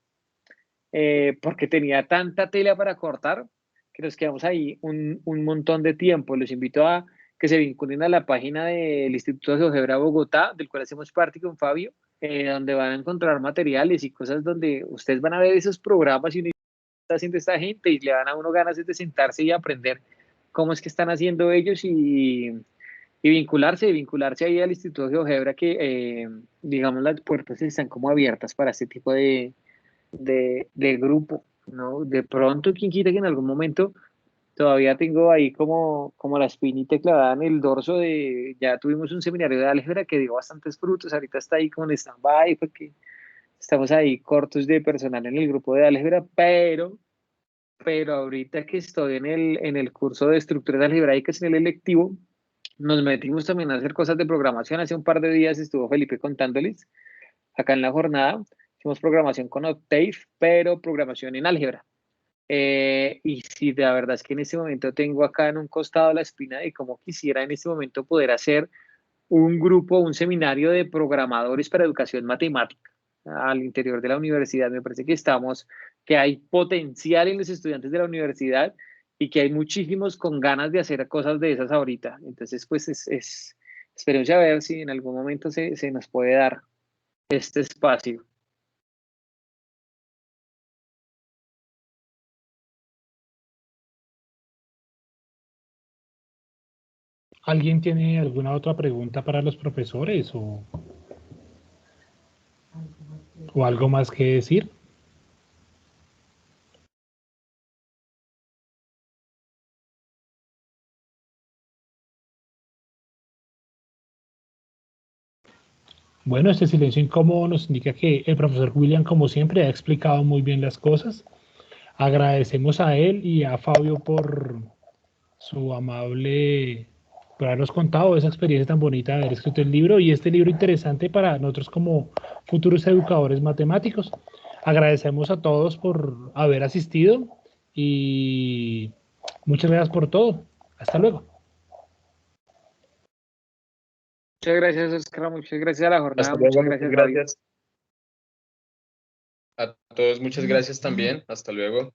Speaker 3: porque tenía tanta tela para cortar que nos quedamos ahí un montón de tiempo. Los invito a que se vinculen a la página del Instituto de GeoGebra Bogotá, del cual hacemos parte con Fabio, donde van a encontrar materiales y cosas donde ustedes van a ver esos programas y uno está haciendo esta gente y le dan a uno ganas de sentarse y aprender cómo es que están haciendo ellos y vincularse ahí al Instituto de GeoGebra que, digamos, las puertas están como abiertas para este tipo de grupo, ¿no? De pronto, quien quita que en algún momento todavía tengo ahí como la espinita clavada en el dorso ya tuvimos un seminario de álgebra que dio bastantes frutos, ahorita está ahí como en stand-by porque estamos ahí cortos de personal en el grupo de álgebra, pero ahorita que estoy en el curso de estructuras algebraicas en el electivo, nos metimos también a hacer cosas de programación. Hace un par de días estuvo Felipe contándoles acá en la jornada. Hicimos programación con Octave, pero programación en álgebra. Y sí, la verdad es que en este momento tengo acá en un costado la espina de cómo quisiera en este momento poder hacer un grupo, un seminario de programadores para educación matemática al interior de la universidad. Me parece que hay potencial en los estudiantes de la universidad y que hay muchísimos con ganas de hacer cosas de esas ahorita. Entonces, pues esperemos a ver si en algún momento se nos puede dar este espacio.
Speaker 1: ¿Alguien tiene alguna otra pregunta para los profesores o algo más que decir? Bueno, este silencio incómodo nos indica que el profesor William, como siempre, ha explicado muy bien las cosas. Agradecemos a él y a Fabio por su amable, por habernos contado esa experiencia tan bonita de haber escrito el libro y este libro interesante para nosotros como futuros educadores matemáticos. Agradecemos a todos por haber asistido y muchas gracias por todo. Hasta luego.
Speaker 3: Muchas gracias, Oscar. Muchas gracias a la jornada.
Speaker 4: Hasta luego,
Speaker 3: Muchas
Speaker 4: muchas
Speaker 3: gracias, Fabio.
Speaker 4: gracias. A todos, muchas gracias también. Hasta luego.